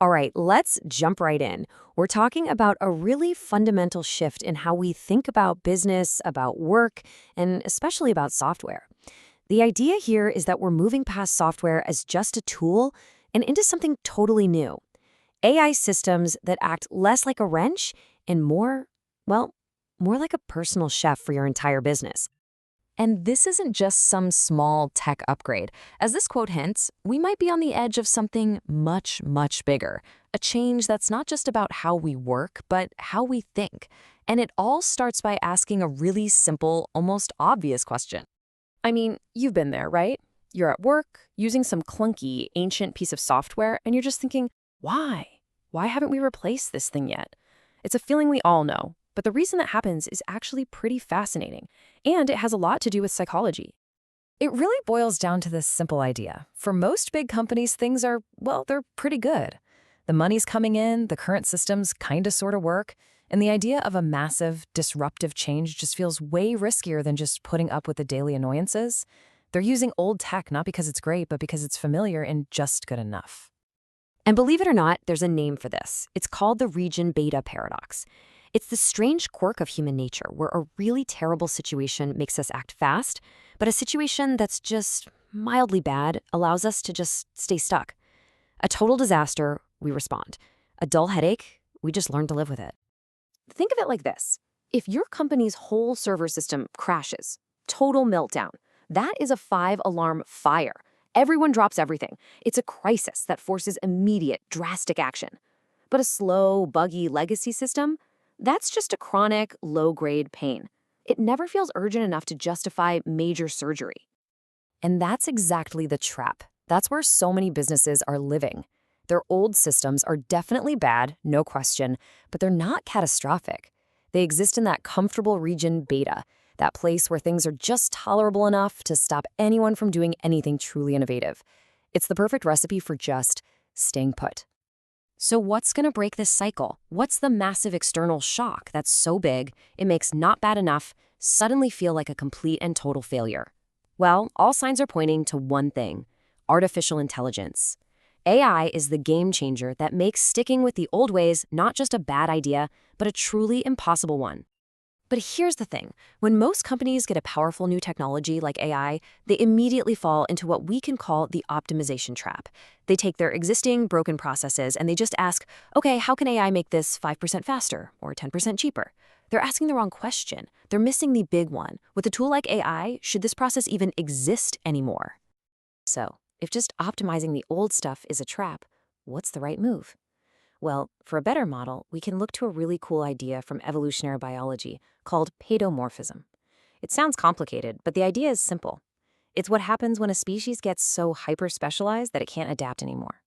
All right, let's jump right in. We're talking about a really fundamental shift in how we think about business, about work, and especially about software. The idea here is that we're moving past software as just a tool and into something totally new. AI systems that act less like a wrench and more, well, more like a personal chef for your entire business. And this isn't just some small tech upgrade. As this quote hints, we might be on the edge of something much, much bigger. A change that's not just about how we work, but how we think. And it all starts by asking a really simple, almost obvious question. I mean, you've been there, right? You're at work, using some clunky, ancient piece of software, and you're just thinking, why? Why haven't we replaced this thing yet? It's a feeling we all know, but the reason that happens is actually pretty fascinating, and it has a lot to do with psychology. It really boils down to this simple idea. For most big companies, things are, well, they're pretty good. The money's coming in, the current systems kinda sorta work, and the idea of a massive, disruptive change just feels way riskier than just putting up with the daily annoyances. They're using old tech not because it's great, but because it's familiar and just good enough. And believe it or not, there's a name for this. It's called the region beta paradox. It's the strange quirk of human nature where a really terrible situation makes us act fast, but a situation that's just mildly bad allows us to just stay stuck. A total disaster, we respond. A dull headache, we just learn to live with it. Think of it like this. If your company's whole server system crashes, total meltdown, that is a 5-alarm fire. Everyone drops everything. It's a crisis that forces immediate, drastic action. But a slow, buggy legacy system, that's just a chronic, low-grade pain. It never feels urgent enough to justify major surgery. And that's exactly the trap. That's where so many businesses are living. Their old systems are definitely bad, no question, but they're not catastrophic. They exist in that comfortable region beta, that place where things are just tolerable enough to stop anyone from doing anything truly innovative. It's the perfect recipe for just staying put. So what's going to break this cycle? What's the massive external shock that's so big it makes not bad enough suddenly feel like a complete and total failure? Well, all signs are pointing to one thing: artificial intelligence. AI is the game changer that makes sticking with the old ways not just a bad idea, but a truly impossible one. But here's the thing. When most companies get a powerful new technology like AI, they immediately fall into what we can call the optimization trap. They take their existing broken processes and they just ask, okay, how can AI make this 5% faster or 10% cheaper? They're asking the wrong question. They're missing the big one. With a tool like AI, should this process even exist anymore? So, if just optimizing the old stuff is a trap, what's the right move? Well, for a better model, we can look to a really cool idea from evolutionary biology called paedomorphism. It sounds complicated, but the idea is simple. It's what happens when a species gets so hyper-specialized that it can't adapt anymore.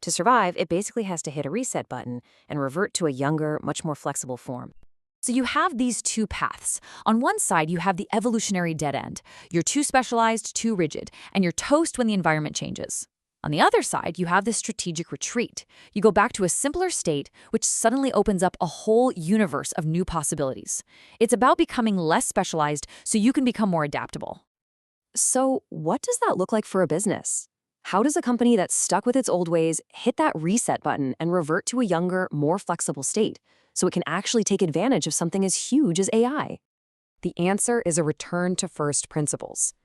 To survive, it basically has to hit a reset button and revert to a younger, much more flexible form. So you have these two paths. On one side, you have the evolutionary dead end. You're too specialized, too rigid, and you're toast when the environment changes. On the other side, you have the strategic retreat. You go back to a simpler state, which suddenly opens up a whole universe of new possibilities. It's about becoming less specialized so you can become more adaptable. So, what does that look like for a business? How does a company that's stuck with its old ways hit that reset button and revert to a younger, more flexible state so it can actually take advantage of something as huge as AI? The answer is a return to first principles.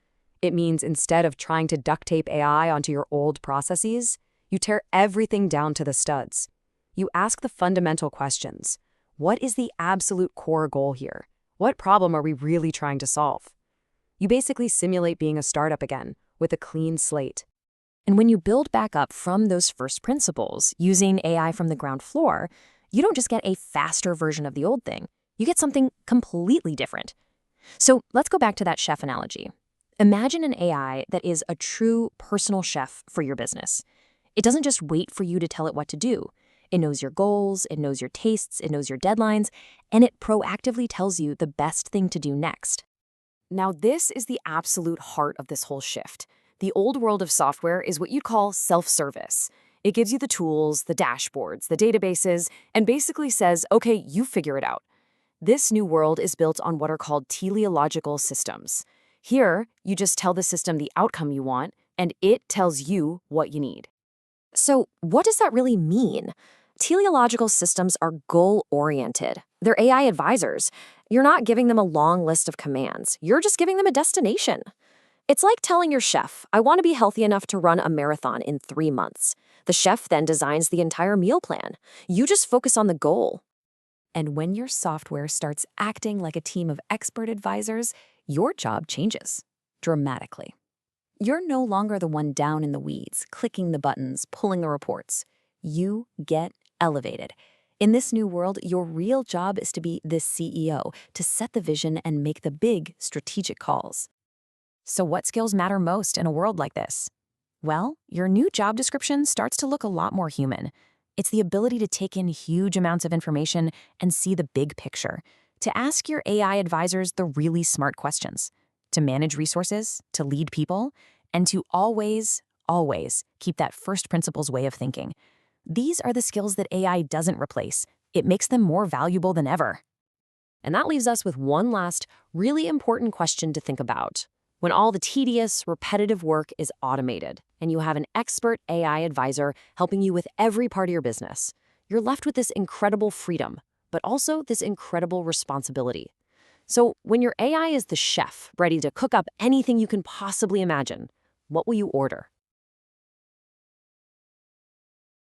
It means instead of trying to duct tape AI onto your old processes, you tear everything down to the studs. You ask the fundamental questions. What is the absolute core goal here? What problem are we really trying to solve? You basically simulate being a startup again, with a clean slate. And when you build back up from those first principles, using AI from the ground floor, you don't just get a faster version of the old thing. You get something completely different. So let's go back to that chef analogy. Imagine an AI that is a true personal chef for your business. It doesn't just wait for you to tell it what to do. It knows your goals, it knows your tastes, it knows your deadlines, and it proactively tells you the best thing to do next. Now, this is the absolute heart of this whole shift. The old world of software is what you'd call self-service. It gives you the tools, the dashboards, the databases, and basically says, okay, you figure it out. This new world is built on what are called teleological systems. Here, you just tell the system the outcome you want, and it tells you what you need. So, what does that really mean? Teleological systems are goal-oriented. They're AI advisors. You're not giving them a long list of commands. You're just giving them a destination. It's like telling your chef, I want to be healthy enough to run a marathon in 3 months. The chef then designs the entire meal plan. You just focus on the goal. And when your software starts acting like a team of expert advisors, your job changes dramatically. You're no longer the one down in the weeds, clicking the buttons, pulling the reports. You get elevated. In this new world, your real job is to be the CEO, to set the vision and make the big strategic calls. So what skills matter most in a world like this? Well, your new job description starts to look a lot more human. It's the ability to take in huge amounts of information and see the big picture, to ask your AI advisors the really smart questions, to manage resources, to lead people, and to always keep that first principles way of thinking. These are the skills that AI doesn't replace. It makes them more valuable than ever. And that leaves us with one last, really important question to think about. When all the tedious, repetitive work is automated, and you have an expert AI advisor helping you with every part of your business, you're left with this incredible freedom, but also this incredible responsibility. So when your AI is the chef, ready to cook up anything you can possibly imagine, what will you order?